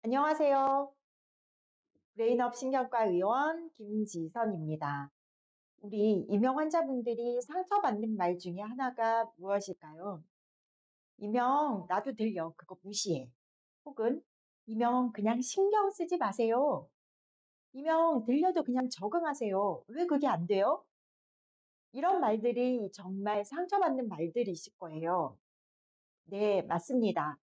안녕하세요. 브레인업 신경과 의원 김지선입니다. 우리 임용 환자분들이 상처받는 말 중에 하나가 무엇일까요? 이명 나도 들려. 그거 무시해. 혹은 이명 그냥 신경 쓰지 마세요. 이명 들려도 그냥 적응하세요. 왜 그게 안 돼요? 이런 말들이 정말 상처받는 말들이실 거예요. 네, 맞습니다.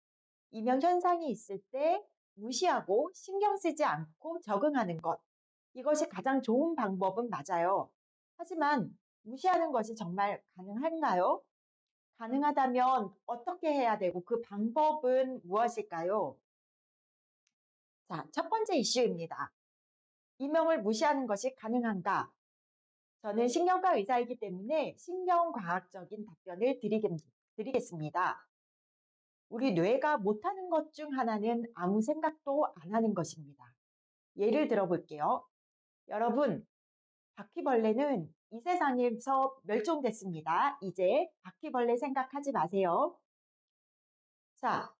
이명 현상이 있을 때 무시하고 신경 쓰지 않고 적응하는 것. 이것이 가장 좋은 방법은 맞아요. 하지만 무시하는 것이 정말 가능한가요? 가능하다면 어떻게 해야 되고 그 방법은 무엇일까요? 자, 첫 번째 이슈입니다. 이명을 무시하는 것이 가능한가? 저는 신경과 의사이기 때문에 신경과학적인 답변을 드리겠습니다. 우리 뇌가 못하는 것 중 하나는 아무 생각도 안 하는 것입니다. 예를 들어 볼게요. 여러분, 바퀴벌레는 이 세상에서 멸종됐습니다. 이제 바퀴벌레 생각하지 마세요. 자,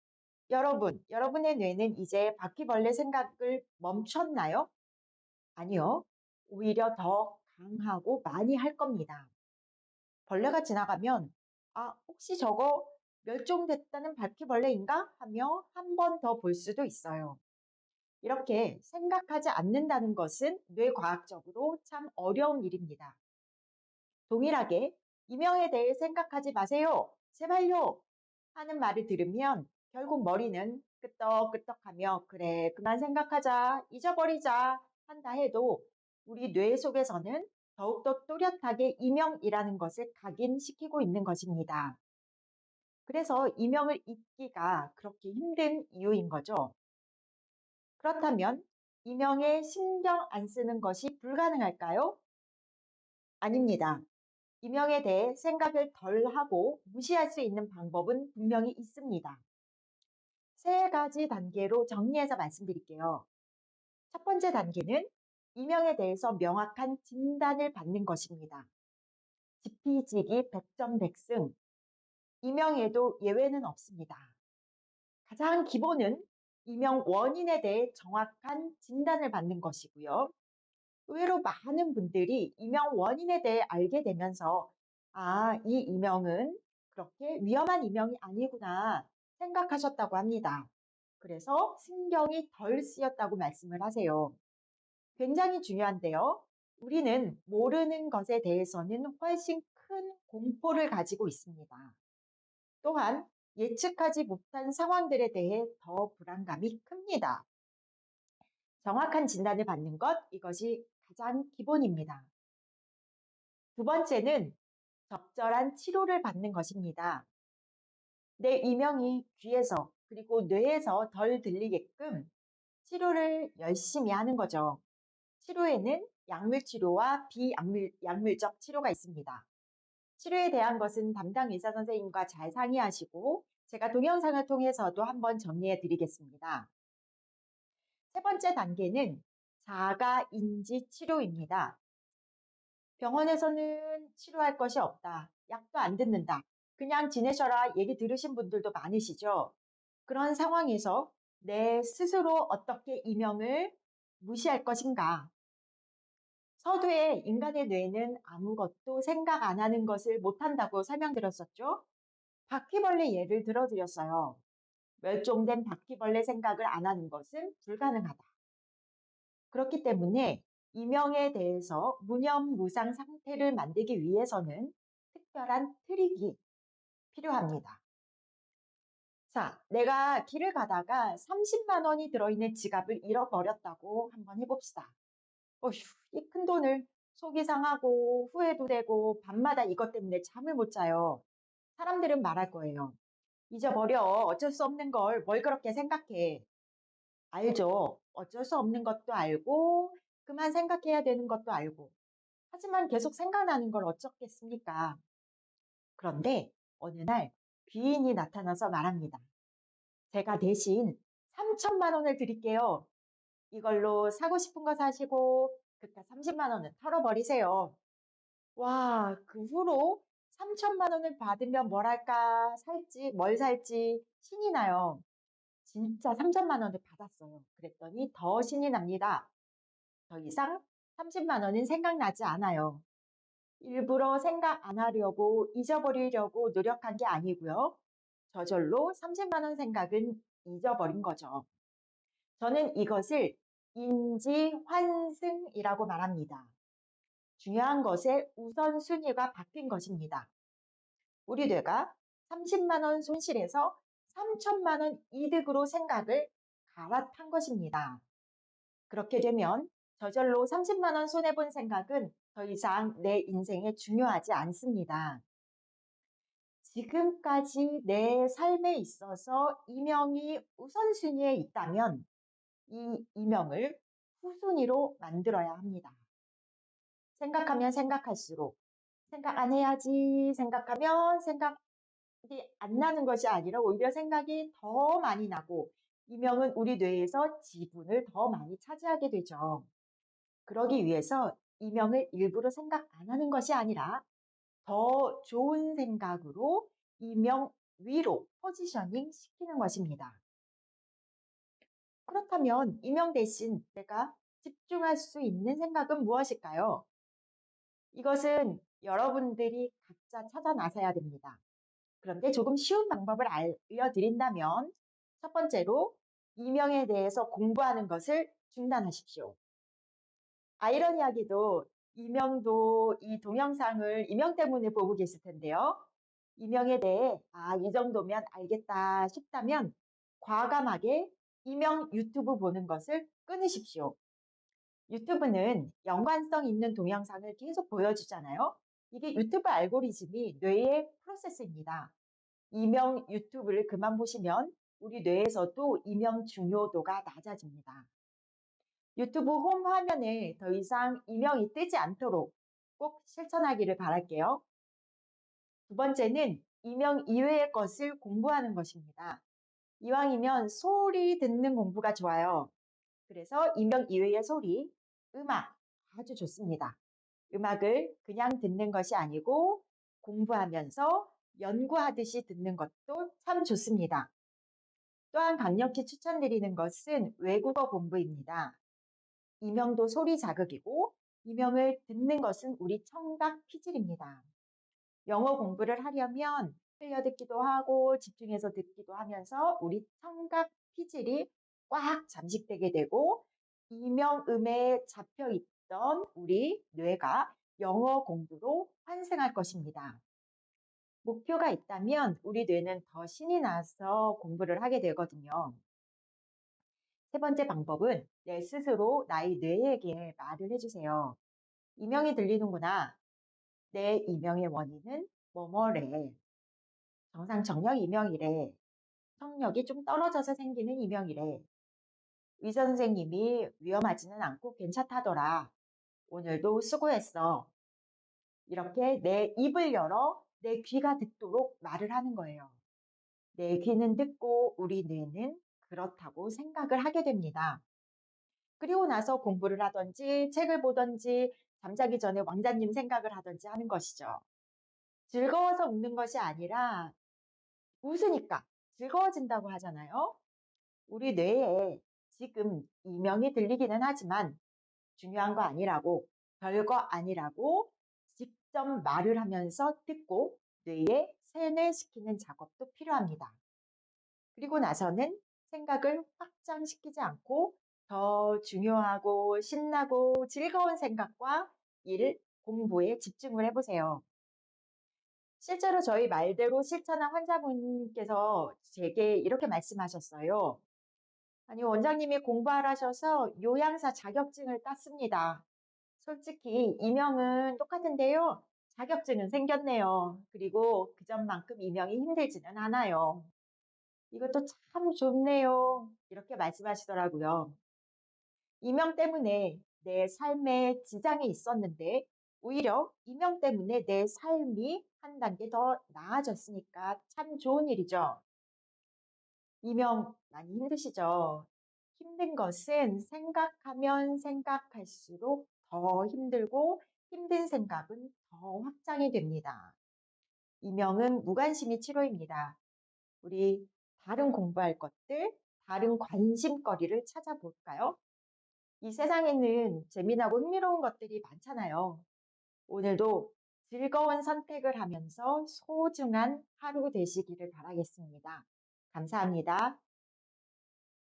여러분의 뇌는 이제 바퀴벌레 생각을 멈췄나요? 아니요. 오히려 더 강하고 많이 할 겁니다. 벌레가 지나가면, 혹시 저거 멸종됐다는 바퀴벌레인가? 하며 한 번 더 볼 수도 있어요. 이렇게 생각하지 않는다는 것은 뇌과학적으로 참 어려운 일입니다. 동일하게 이명에 대해 생각하지 마세요. 제발요. 하는 말을 들으면 결국 머리는 끄떡끄떡하며 그래, 그만 생각하자, 잊어버리자 한다 해도 우리 뇌 속에서는 더욱더 또렷하게 이명이라는 것을 각인시키고 있는 것입니다. 그래서 이명을 잊기가 그렇게 힘든 이유인 거죠. 그렇다면 이명에 신경 안 쓰는 것이 불가능할까요? 아닙니다. 이명에 대해 생각을 덜 하고 무시할 수 있는 방법은 분명히 있습니다. 세 가지 단계로 정리해서 말씀드릴게요. 첫 번째 단계는 이명에 대해서 명확한 진단을 받는 것입니다. 지피지기 100점 100승, 이명에도 예외는 없습니다. 가장 기본은 이명 원인에 대해 정확한 진단을 받는 것이고요. 의외로 많은 분들이 이명 원인에 대해 알게 되면서 이 이명은 그렇게 위험한 이명이 아니구나 생각하셨다고 합니다. 그래서 신경이 덜 쓰였다고 말씀을 하세요. 굉장히 중요한데요. 우리는 모르는 것에 대해서는 훨씬 큰 공포를 가지고 있습니다. 또한 예측하지 못한 상황들에 대해 더 불안감이 큽니다. 정확한 진단을 받는 것, 이것이 가장 기본입니다. 두 번째는 적절한 치료를 받는 것입니다. 내 이명이 귀에서 그리고 뇌에서 덜 들리게끔 치료를 열심히 하는 거죠. 치료에는 약물 치료와 비약물적 치료가 있습니다. 치료에 대한 것은 담당 의사 선생님과 잘 상의하시고 제가 동영상을 통해서도 한번 정리해 드리겠습니다. 세 번째 단계는 자가인지 치료입니다. 병원에서는 치료할 것이 없다. 약도 안 듣는다. 그냥 지내셔라 얘기 들으신 분들도 많으시죠. 그런 상황에서 내 스스로 어떻게 이명을 무시할 것인가. 서두에 인간의 뇌는 아무것도 생각 안 하는 것을 못한다고 설명드렸었죠. 바퀴벌레 예를 들어드렸어요. 멸종된 바퀴벌레 생각을 안 하는 것은 불가능하다. 그렇기 때문에 이명에 대해서 무념무상 상태를 만들기 위해서는 특별한 트릭이 필요합니다. 자, 내가 길을 가다가 30만 원이 들어있는 지갑을 잃어버렸다고 한번 해봅시다. 어휴, 이 큰 돈을 속이 상하고 후회도 되고 밤마다 이것 때문에 잠을 못 자요. 사람들은 말할 거예요. 잊어버려. 어쩔 수 없는 걸 뭘 그렇게 생각해. 알죠. 어쩔 수 없는 것도 알고 그만 생각해야 되는 것도 알고. 하지만 계속 생각나는 걸 어쩌겠습니까? 그런데 어느 날 귀인이 나타나서 말합니다. 제가 대신 3천만 원을 드릴게요. 이걸로 사고 싶은 거 사시고 그깟 30만 원은 털어버리세요. 와, 그 후로 3천만 원을 받으면 뭘 할까 살지 뭘 살지 신이 나요. 진짜 3천만 원을 받았어요. 그랬더니 더 신이 납니다. 더 이상 30만 원은 생각나지 않아요. 일부러 생각 안 하려고 잊어버리려고 노력한 게 아니고요. 저절로 30만 원 생각은 잊어버린 거죠. 저는 이것을 인지 환승이라고 말합니다. 중요한 것의 우선순위가 바뀐 것입니다. 우리 뇌가 30만 원 손실에서 3천만 원 이득으로 생각을 갈아탄 것입니다. 그렇게 되면 저절로 30만 원 손해본 생각은 더 이상 내 인생에 중요하지 않습니다. 지금까지 내 삶에 있어서 이명이 우선순위에 있다면 이 이명을 후순위로 만들어야 합니다. 생각하면 생각할수록 생각 안 해야지 생각하면 생각이 안 나는 것이 아니라 오히려 생각이 더 많이 나고 이명은 우리 뇌에서 지분을 더 많이 차지하게 되죠. 그러기 위해서 이명을 일부러 생각 안 하는 것이 아니라 더 좋은 생각으로 이명 위로 포지셔닝 시키는 것입니다. 그렇다면 이명 대신 내가 집중할 수 있는 생각은 무엇일까요? 이것은 여러분들이 각자 찾아 나서야 됩니다. 그런데 조금 쉬운 방법을 알려드린다면 첫 번째로 이명에 대해서 공부하는 것을 중단하십시오. 아이러니하게도 이명도 이 동영상을 이명 때문에 보고 계실 텐데요. 이명에 대해 이 정도면 알겠다 싶다면 과감하게 이명 유튜브 보는 것을 끊으십시오. 유튜브는 연관성 있는 동영상을 계속 보여주잖아요. 이게 유튜브 알고리즘이 뇌의 프로세스입니다. 이명 유튜브를 그만 보시면 우리 뇌에서도 이명 중요도가 낮아집니다. 유튜브 홈 화면에 더 이상 이명이 뜨지 않도록 꼭 실천하기를 바랄게요. 두 번째는 이명 이외의 것을 공부하는 것입니다. 이왕이면 소리 듣는 공부가 좋아요. 그래서 이명 이외의 소리, 음악 아주 좋습니다. 음악을 그냥 듣는 것이 아니고 공부하면서 연구하듯이 듣는 것도 참 좋습니다. 또한 강력히 추천드리는 것은 외국어 공부입니다. 이명도 소리 자극이고 이명을 듣는 것은 우리 청각 피질입니다. 영어 공부를 하려면 흘려듣기도 하고 집중해서 듣기도 하면서 우리 청각 피질이 꽉 잠식되게 되고 이명음에 잡혀 있던 우리 뇌가 영어 공부로 환승할 것입니다. 목표가 있다면 우리 뇌는 더 신이 나서 공부를 하게 되거든요. 세 번째 방법은 내 스스로 나의 뇌에게 말을 해주세요. 이명이 들리는구나. 내 이명의 원인은 뭐뭐래. 정상청력 이명이래. 청력이 좀 떨어져서 생기는 이명이래. 의사 선생님이 위험하지는 않고 괜찮다더라. 오늘도 수고했어. 이렇게 내 입을 열어 내 귀가 듣도록 말을 하는 거예요. 내 귀는 듣고 우리 뇌는 그렇다고 생각을 하게 됩니다. 그리고 나서 공부를 하든지 책을 보든지 잠자기 전에 왕자님 생각을 하든지 하는 것이죠. 즐거워서 웃는 것이 아니라 웃으니까 즐거워진다고 하잖아요. 우리 뇌에 지금 이명이 들리기는 하지만 중요한 거 아니라고, 별거 아니라고 직접 말을 하면서 듣고 뇌에 세뇌시키는 작업도 필요합니다. 그리고 나서는 생각을 확장시키지 않고 더 중요하고 신나고 즐거운 생각과 일, 공부에 집중을 해보세요. 실제로 저희 말대로 실천한 환자분께서 제게 이렇게 말씀하셨어요. 아니, 원장님이 공부하라셔서 요양사 자격증을 땄습니다. 솔직히 이명은 똑같은데요. 자격증은 생겼네요. 그리고 그 전만큼 이명이 힘들지는 않아요. 이것도 참 좋네요. 이렇게 말씀하시더라고요. 이명 때문에 내 삶에 지장이 있었는데 오히려 이명 때문에 내 삶이 한 단계 더 나아졌으니까 참 좋은 일이죠. 이명 많이 힘드시죠? 힘든 것은 생각하면 생각할수록 더 힘들고 힘든 생각은 더 확장이 됩니다. 이명은 무관심이 치료입니다. 우리 다른 공부할 것들, 다른 관심거리를 찾아볼까요? 이 세상에는 재미나고 흥미로운 것들이 많잖아요. 오늘도 즐거운 선택을 하면서 소중한 하루 되시기를 바라겠습니다. 감사합니다.